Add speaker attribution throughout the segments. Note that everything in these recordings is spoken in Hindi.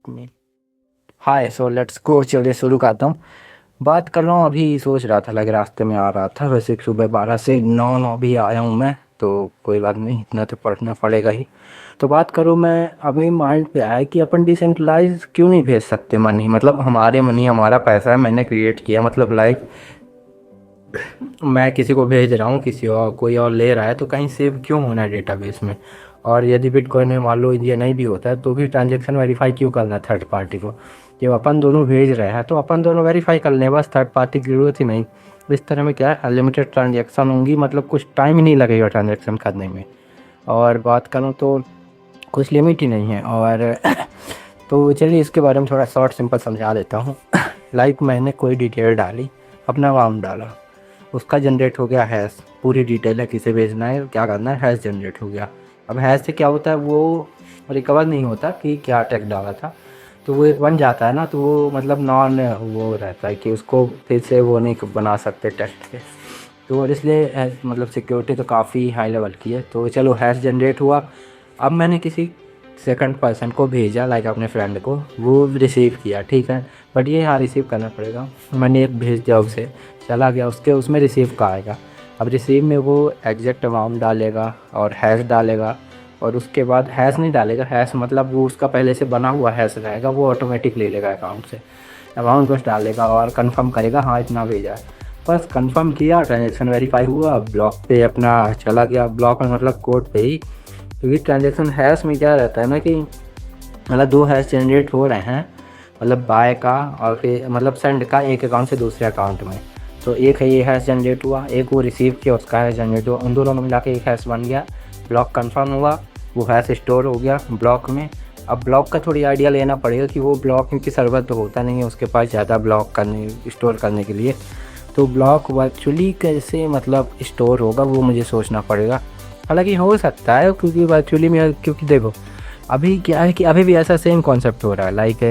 Speaker 1: में हाय सो लेट्स गो, चलिए शुरू करता हूँ। बात कर रहा हूँ, अभी सोच रहा था, लगे रास्ते में आ रहा था, वैसे सुबह 12 से 9 भी आया हूँ मैं, तो कोई बात नहीं, इतना तो पढ़ना पड़ेगा ही। तो बात करूँ, मैं अभी माइंड पे आया कि अपन डिसेंट्रलाइज क्यों नहीं भेज सकते मनी, मतलब हमारे मनी हमारा पैसा है, मैंने क्रिएट किया, मतलब लाइक मैं किसी को भेज रहा हूँ, किसी और कोई और ले रहा है, तो कहीं सेव क्यों होना है डेटाबेस में। और यदि बिटकॉइन में मान लो ये नहीं भी होता है तो भी ट्रांजेक्शन वेरीफाई क्यों करना है थर्ड पार्टी को। जब अपन दोनों भेज रहे हैं तो अपन दोनों वेरीफाई कर लें, बस थर्ड पार्टी की ज़रूरत ही नहीं। इस तरह में क्या है, अनलिमिटेड ट्रांजेक्शन होंगी, मतलब कुछ टाइम ही नहीं लगेगा ट्रांजेक्शन करने में। और बात करूँ तो कुछ लिमिट ही नहीं है। और तो चलिए इसके बारे में थोड़ा शॉर्ट सिंपल समझा देता हूँ। लाइक मैंने कोई डिटेल डाली, अपना अमाउंट डाला, उसका जनरेट हो गया हैश, पूरी डिटेल है, किसे भेजना है, क्या करना है, हैश जनरेट हो गया। अब हैश से क्या होता है, वो रिकवर नहीं होता कि क्या टेक्स्ट डाला था, तो वो एक बन जाता है ना, तो वो मतलब नॉन वो रहता है कि उसको फिर से वो नहीं बना सकते टेक्स्ट के। तो और इसलिए मतलब सिक्योरिटी तो काफ़ी हाई लेवल की है। तो चलो हैश जनरेट हुआ, अब मैंने किसी सेकंड पर्सन को भेजा, लाइक अपने फ्रेंड को, वो रिसीव किया, ठीक है। बट ये यहाँ रिसीव करना पड़ेगा, मैंने एक भेज दिया, उसे चला गया, उसके उसमें रिसीव का आएगा। अब रिसीव में वो एग्जैक्ट अमाउंट डालेगा और हैश डालेगा, और उसके बाद हैश नहीं डालेगा, हैश मतलब वो उसका पहले से बना हुआ हैश रहेगा, वो ऑटोमेटिक ले लेगा अकाउंट से, अमाउंट बस डालेगा और कंफर्म करेगा हाँ इतना भेजा है। बस कंफर्म किया, ट्रांजेक्शन वेरीफाई हुआ, ब्लॉक पे अपना चला गया, ब्लॉक में मतलब कोड पे ही। क्योंकि ट्रांजेक्शन हैश में क्या रहता है ना कि मतलब दो हैश जनरेट हो रहे हैं, मतलब बाय का और फिर मतलब सेंड का, एक अकाउंट से दूसरे अकाउंट में। तो एक है ये हैश जनरेट हुआ, एक वो रिसीव किया उसका हैश जनरेट हुआ, उन दोनों में मिला के एक हैश बन गया, ब्लॉक कंफर्म हुआ, वो हैश स्टोर हो गया ब्लॉक में। अब ब्लॉक का थोड़ी आइडिया लेना पड़ेगा कि वो ब्लॉक की सर्वर तो होता नहीं है उसके पास ज़्यादा ब्लॉक करने स्टोर करने के लिए। तो ब्लॉक वर्चुअली कैसे मतलब स्टोर होगा वो मुझे सोचना पड़ेगा। हालांकि हो सकता है, क्योंकि वर्चुअली में, क्योंकि देखो अभी क्या है कि अभी भी ऐसा सेम कॉन्सेप्ट हो रहा है, लाइक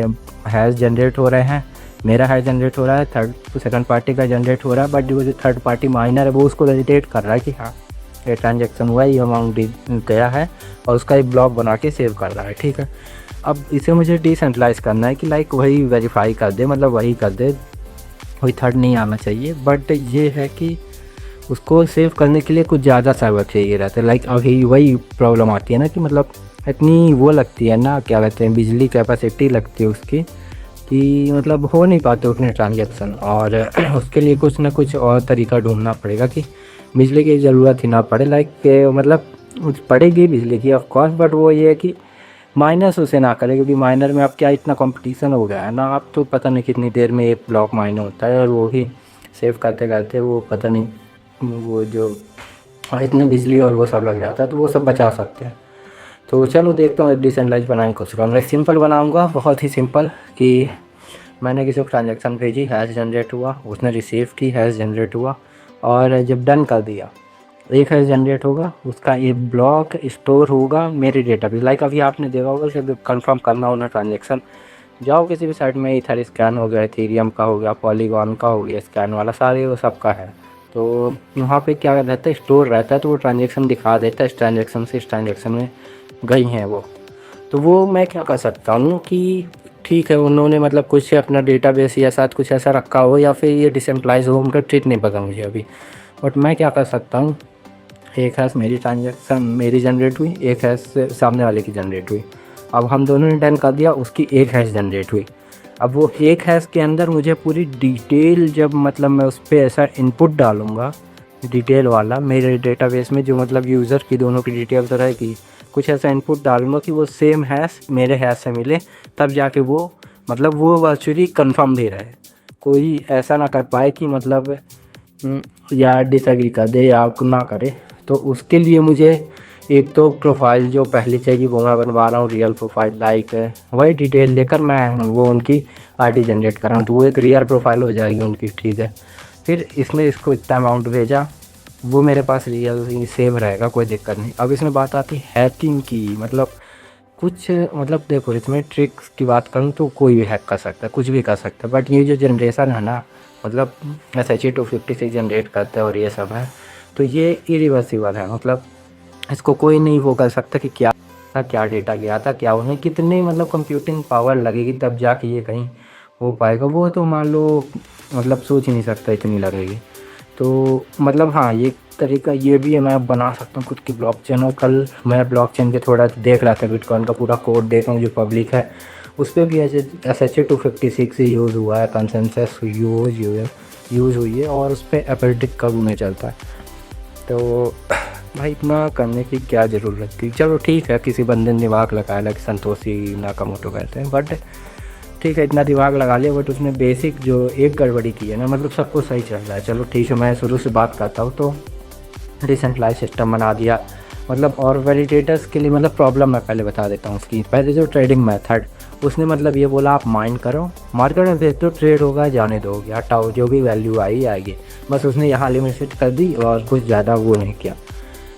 Speaker 1: हैश जनरेट हो रहे हैं, मेरा हैश जनरेट हो रहा है, सेकंड पार्टी का जनरेट हो रहा है, बट जो थर्ड पार्टी माइनर है वो उसको वैलिडेट कर रहा है कि हाँ ये ट्रांजेक्शन हुआ है, ये अमाउंट गया है, और उसका एक ब्लॉक बना के सेव कर रहा है, ठीक है। अब इसे मुझे डिसेंट्रलाइज करना है कि लाइक वही वेरीफाई कर दे, मतलब वही कर दे, कोई थर्ड नहीं आना चाहिए। बट ये है कि उसको सेव करने के लिए कुछ ज़्यादा सर्वर चाहिए रहता है, लाइक अभी वही प्रॉब्लम आती है ना कि मतलब इतनी वो लगती है ना, क्या कहते हैं, बिजली कैपेसिटी लगती है उसकी, कि मतलब हो नहीं पाते उतने ट्रांजेक्शन। और उसके लिए कुछ ना कुछ और तरीका ढूंढना पड़ेगा कि बिजली की ज़रूरत ही ना पड़े, लाइक मतलब पड़ेगी बिजली की ऑफ कोर्स, बट वो ये है कि माइनस उसे ना करे, क्योंकि माइनर में अब क्या इतना कंपटीशन हो गया है ना, अब तो पता नहीं कितनी देर में एक ब्लॉक माइनर होता है, और वो ही सेव करते करते वो पता नहीं वो जो इतनी बिजली और वो सब लग जाता है, तो वो सब बचा सकते हैं। तो चलो देखता हूँ डिसेंट्रलाइज बनाने की कोशिश करूँगा। सिंपल बनाऊँगा, बहुत ही सिंपल, कि मैंने किसी को ट्रांजेक्शन भेजी, हैश जनरेट हुआ, उसने रिसीव की, हैश जनरेट हुआ, और जब डन कर दिया एक हैश जनरेट होगा, उसका ये ब्लॉक स्टोर होगा मेरे डेटाबेस। लाइक अभी आपने देखा होगा जब कंफर्म करना हो ना ट्रांजेक्शन, जाओ किसी भी साइट में, इथर स्कैन हो गया, इथेरियम का हो गया, पॉलीगॉन का हो गया स्कैन वाला, सारे वो सब का है, तो वहाँ पे क्या रहता है, स्टोर रहता है, तो वो ट्रांजेक्शन दिखा देता है, इस ट्रांजेक्शन से इस ट्रांजेक्शन में गई हैं वो। तो वो मैं क्या कर सकता हूँ कि ठीक है, उन्होंने मतलब कुछ अपना डेटाबेस या साथ कुछ ऐसा रखा हो, या फिर ये डिसेंट्रलाइज हो, उनका ट्रिक नहीं पता मुझे अभी। बट मैं क्या कर सकता हूँ, एक हैश मेरी ट्रांजेक्शन मेरी जनरेट हुई, एक हैश सामने वाले की जनरेट हुई, अब हम दोनों ने डन कर दिया, उसकी एक हैश जनरेट हुई। अब वो एक हैश के अंदर मुझे पूरी डिटेल, जब मतलब मैं उस पर ऐसा इनपुट डालूँगा डिटेल वाला मेरे डेटाबेस में, जो मतलब यूज़र की दोनों की डिटेल तो रहेगी, कुछ ऐसा इनपुट डालूँगा कि वो सेम हैश मेरे हैश से मिले, तब जाके वो मतलब वो वर्चुअली कंफर्म दे रहा है, कोई ऐसा ना कर पाए कि मतलब या डिसएग्री कर दे या ना करे। तो उसके लिए मुझे एक तो प्रोफाइल जो पहले चाहिए वो मैं बनवा रहा हूँ, रियल प्रोफाइल, लाइक वही डिटेल लेकर मैं वो उनकी आईडी जनरेट कर रहा हूँ, तो वो एक रियल प्रोफाइल हो जाएगी उनकी, ठीक है। फिर इसमें इसको इतना अमाउंट भेजा, वो मेरे पास रियल ही सेव रहेगा, कोई दिक्कत नहीं। अब इसमें बात आती है हैकिंग की, मतलब कुछ मतलब देखो इसमें ट्रिक्स की बात करूँ तो कोई भी हैक कर सकता है, कुछ भी कर सकता है, बट ये जो जनरेशन है ना, मतलब SHA-256 जनरेट करता है और ये सब है, तो ये इरिवर्सिबल है, मतलब इसको कोई नहीं वो कर सकता कि क्या था, क्या डेटा गया था, क्या उन्हें कितनी मतलब कंप्यूटिंग पावर लगेगी तब जाके ये कहीं हो पाएगा। वो तो मान लो मतलब सोच ही नहीं सकता इतनी लगेगी। तो मतलब हाँ, ये तरीका ये भी है, मैं बना सकता हूँ खुद की ब्लॉकचेन। और कल मैं ब्लॉकचेन के थोड़ा देख रहा था, बिटकॉइन का पूरा कोड देख रहा हूँ जो पब्लिक है, उस पर भी SHA-256 ही यूज़ हुआ है, कंसेंसस यूज़ हुई है, और उस पर एपेटिक कब में चलता है। तो भाई इतना करने की क्या ज़रूरत थी। चलो ठीक है, किसी बंदे ने दिमाग लगाया, लाइक संतोषी नाकामोटो कहते हैं, बट ठीक है इतना दिमाग लगा लिया, बट उसने बेसिक जो एक गड़बड़ी की है ना, मतलब सब कुछ सही चल रहा है। चलो ठीक है, मैं शुरू से बात करता हूँ। तो डिसेंट्रलाइज सिस्टम बना दिया, मतलब और वैलिडेटर्स के लिए मतलब प्रॉब्लम मैं पहले बता देता हूँ उसकी। पहले जो ट्रेडिंग मेथड, उसने मतलब ये बोला आप माइन करो, मार्केट में भेज दो, ट्रेड होगा, जाने दो, हटाओ, जो भी वैल्यू आई आएगी, बस उसने यहाँ लिमिट सेट कर दी और कुछ ज़्यादा वो नहीं किया।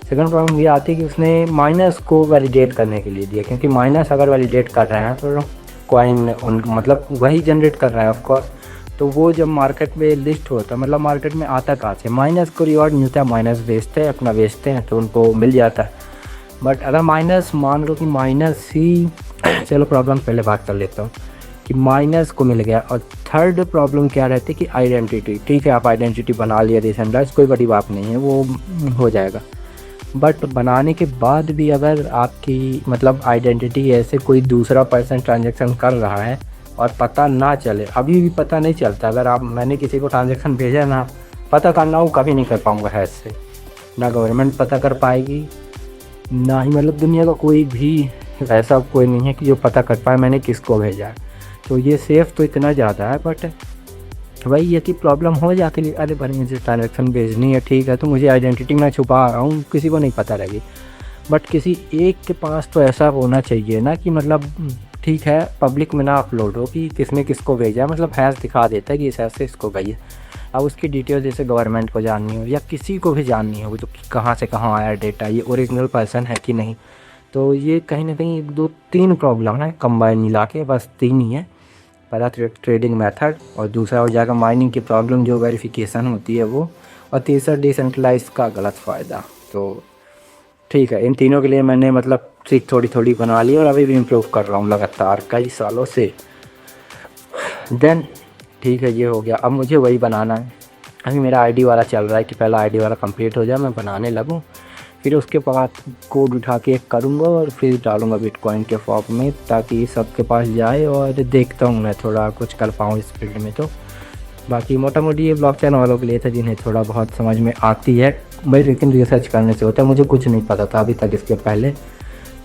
Speaker 1: सेकंड प्रॉब्लम ये आती है कि उसने माइनस को वैलिडेट करने के लिए दिया, क्योंकि माइनस अगर वैलिडेट कर रहे हैं तो कॉइन उन मतलब वही जनरेट कर रहा है ऑफ कोर्स। तो वो जब मार्केट में लिस्ट होता है, मतलब मार्केट में आता कहाँ से, माइनस को रिवॉर्ड मिलता है, माइनस बेचते हैं, अपना बेचते हैं तो उनको मिल जाता है। बट अगर माइनस मान लो कि माइनस ही चलो प्रॉब्लम पहले बात कर लेता हूँ कि माइनस को मिल गया। और थर्ड प्रॉब्लम क्या रहती है कि आइडेंटिटी, ठीक है आप आइडेंटिटी बना लिया डिसेंट्रलाइज्ड, कोई बड़ी बात नहीं है, वो हो जाएगा। बट बनाने के बाद भी अगर आपकी मतलब आइडेंटिटी ऐसे कोई दूसरा पर्सन ट्रांजैक्शन कर रहा है और पता ना चले, अभी भी पता नहीं चलता, अगर आप मैंने किसी को ट्रांजैक्शन भेजा ना, पता करना हो कभी नहीं कर पाऊँगा हैश से, ना गवर्नमेंट पता कर पाएगी, ना ही मतलब दुनिया का कोई भी ऐसा कोई नहीं है कि जो पता कर पाए मैंने किसको भेजा है। तो ये सेफ़ तो इतना ज़्यादा है, बट वही है कि प्रॉब्लम हो जाती है। अरे भाई मुझे ट्रांजैक्शन भेजनी है, ठीक है, तो मुझे आइडेंटिटी मैं छुपा रहा हूँ, किसी को नहीं पता रहेगी। बट किसी एक के पास तो ऐसा होना चाहिए ना कि मतलब ठीक है पब्लिक में ना अपलोड हो कि किसने किसको भेजा है, मतलब हैश दिखा देता है कि इस ऐसे इसको गई है। अब उसकी डिटेल जैसे गवर्नमेंट को जाननी हो या किसी को भी जाननी हो तो कहाँ से कहाँ आया डेटा, ये ओरिजिनल पर्सन है कि नहीं। तो ये कहीं ना कहीं 2-3 प्रॉब्लम है कंबाइन मिला के, बस 3 ही है। पहला ट्रेडिंग मेथड, और दूसरा हो जाएगा माइनिंग की प्रॉब्लम जो वेरिफिकेशन होती है वो, और तीसरा डिसेंट्रलाइज का गलत फ़ायदा। तो ठीक है, इन तीनों के लिए मैंने मतलब ट्रिक थोड़ी थोड़ी बना ली और अभी भी इम्प्रूव कर रहा हूँ लगातार कई सालों से। देन ठीक है, ये हो गया। अब मुझे वही बनाना है। अभी मेरा आईडी वाला चल रहा है कि पहला आईडी वाला कंप्लीट हो जाए, मैं बनाने लगूँ, फिर उसके बाद कोड उठा के करूँगा और फिर डालूँगा बिटकॉइन के फॉर्म में, ताकि सबके पास जाए। और देखता हूँ मैं थोड़ा कुछ कर पाऊँ इस फील्ड में। तो बाकी मोटा मोटी ये ब्लॉकचेन वालों के लिए था जिन्हें थोड़ा बहुत समझ में आती है भाई, लेकिन रिसर्च करने से होता है। मुझे कुछ नहीं पता था अभी तक इसके पहले,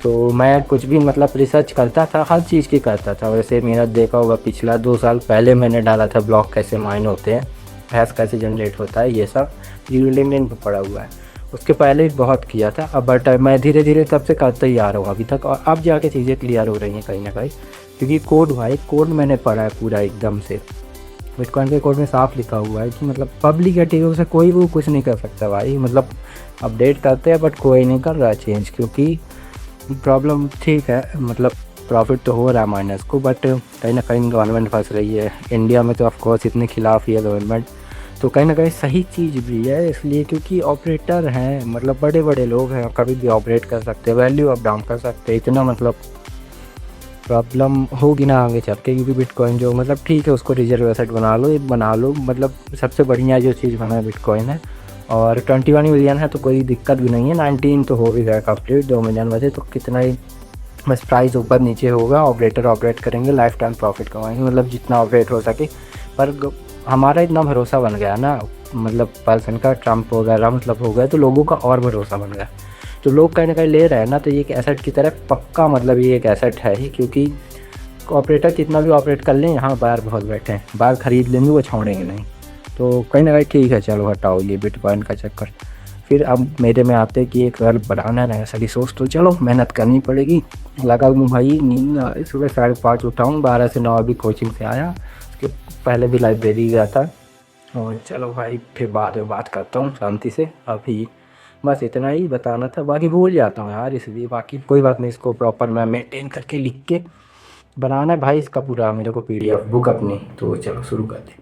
Speaker 1: तो मैं कुछ भी मतलब रिसर्च करता था, हर चीज़ की करता था। वैसे मेरा देखा होगा पिछला 2 साल पहले मैंने डाला था ब्लॉक कैसे माइन होते हैं, हैश कैसे जनरेट होता है, ये सब लिंक्डइन पर पड़ा हुआ है। उसके पहले भी बहुत किया था, अब बट मैं धीरे धीरे तब से करता ही आ रहा हूँ अभी तक, और अब जाके चीज़ें क्लियर हो रही हैं कहीं ना कहीं, क्योंकि कोड भाई कोड मैंने पढ़ा है पूरा एकदम से। बिटकॉइन के कोड में साफ लिखा हुआ है कि मतलब पब्लिक एक्टिव से कोई वो कुछ नहीं कर सकता भाई, मतलब अपडेट करते हैं बट कोई नहीं कर रहा है चेंज, क्योंकि प्रॉब्लम ठीक है मतलब प्रॉफिट तो हो रहा है माइनस को, बट कहीं ना कहीं गवर्नमेंट फंस रही है। इंडिया में तो ऑफकोर्स इतने खिलाफ ही है गवर्नमेंट, तो कहीं ना कहीं सही चीज़ भी है इसलिए, क्योंकि ऑपरेटर हैं, मतलब बड़े बड़े लोग हैं, कभी भी ऑपरेट कर सकते हैं, वैल्यू अप डाउन कर सकते हैं, इतना मतलब प्रॉब्लम होगी ना आगे चल के। क्योंकि बिटकॉइन जो मतलब ठीक है उसको रिजर्व एसेट बना लो, मतलब सबसे बढ़िया जो चीज़ बना है बिटकॉइन है। और 21 मिलियन है तो कोई दिक्कत भी नहीं है, 19 तो हो भी गया कंप्लीट, 2 मिलियन बचे तो कितना ही बस प्राइस ऊपर नीचे होगा, ऑपरेटर ऑपरेट करेंगे, लाइफ टाइम प्रॉफिट कमाएंगे, मतलब जितना ऑपरेट हो सके। पर हमारा इतना भरोसा बन गया ना, मतलब पर्सन का ट्रम्प वगैरह मतलब हो गया, तो लोगों का और भरोसा बन गया, तो लोग कहीं ना कहीं ले रहे हैं ना, तो ये एक एसेट की तरह पक्का, मतलब ये एक एसेट है ही, क्योंकि ऑपरेटर कितना भी ऑपरेट कर लें, यहाँ बाहर बहुत बैठे हैं, बाहर ख़रीद लेंगे वो छोड़ेंगे नहीं। तो कहीं ना कहीं ठीक है, चलो हटाओ ये बिटकॉइन का चक्कर। फिर अब मेरे में आते कि एक घर बनाना है ऐसा रिसोर्स, तो चलो मेहनत करनी पड़ेगी। लगा दूँ भाई, नींद सुबह 5:30 उठाऊँ, 12 से 9 अभी कोचिंग से आया, उसके पहले भी लाइब्रेरी गया था। और चलो भाई फिर बाद में बात करता हूँ शांति से, अभी बस इतना ही बताना था, बाकी भूल जाता हूँ यार, इसलिए बाकी कोई बात नहीं, इसको प्रॉपर मैं मेंटेन करके लिख के बनाना है भाई, इसका पूरा मेरे को PDF बुक अपनी। तो चलो शुरू करते हैं।